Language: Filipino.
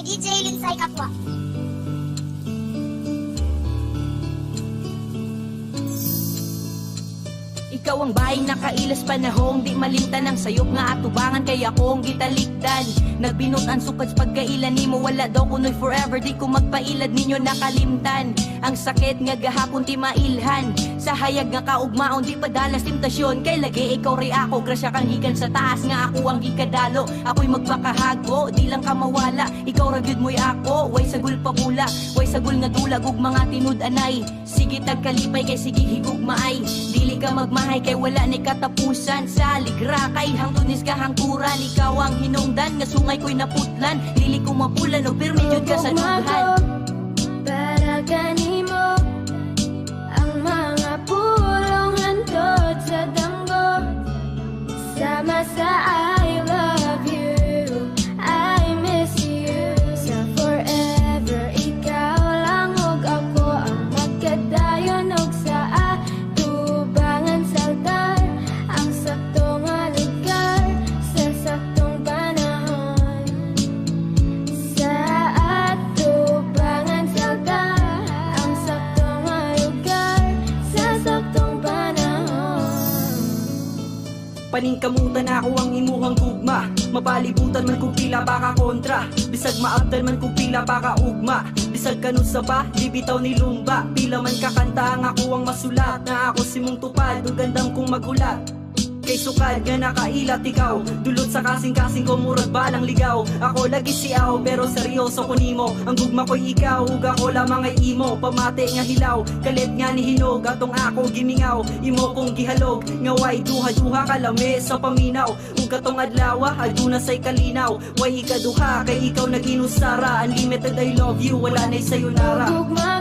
kay DJ Linsay Kapwa. Ikaw ang baing nakailas panahong di malimtan ang sayop nga atubangan kaya akong gitalikdan. Nagbinutan sukad pagkailan nimo wala daw kunoy forever di ko magpailad ninyo nakalimtan. Ang sakit nga gahapon ti mailhan sa hayag nga kaugmaon di padalas temptasyon kay lagi ikaw ri ako grasya kang hikan sa taas nga ako ang gikadalo. Ako'y magpakahago di lang ka mawala ikaw ra gyud mo'y ako way sagul papula way sagul nga dulag ug mga tinud-anay. Sige tagkalipay kay sige higugmaay dili ka magmahay kay wala ni katapusan sa ligra kay hangtunis ka hangturan ikaw ang hinungdan nga sungay ko'y naputlan dili ko mapulan o pirmi jud ka sa dughan. Para kanimo ang mga pulong hantod sa danggo sama sa I love you, I miss you sa forever. Ikaw lang ug ako ang magkadayon og sa atubangan sa altar. Ang saktong nga lugar sa saktong panahon sa atubangan sa altar. Ang saktong nga lugar sa saktong panahon. Paningkamutan ako ang imuhang gugma mapalibutan man kung pila baka kontra bisag maabdan man kung pila baka ugma bisag kanus sa ba di bitaw ni lumba pila man kakanta ang ako ang masulat na ako si mong tupad ug gandang kong magulat kay sukad nga nakailat ikaw dulot sa kasing-kasing ko murag balang ligaw ako lagi siaw pero seryoso ko nimo ang gugma ko'y ikaw ug ako lamang ay imo pamati nga hilaw kalit nga ni hinog atong ako gimingaw imo kong gihalog nga way duha-duha kalami sa paminaw ug katong adlaw aduna say kalinaw way ikaduha kay ikaw naginusara unlimited I love you wala nay sayonara. Gugma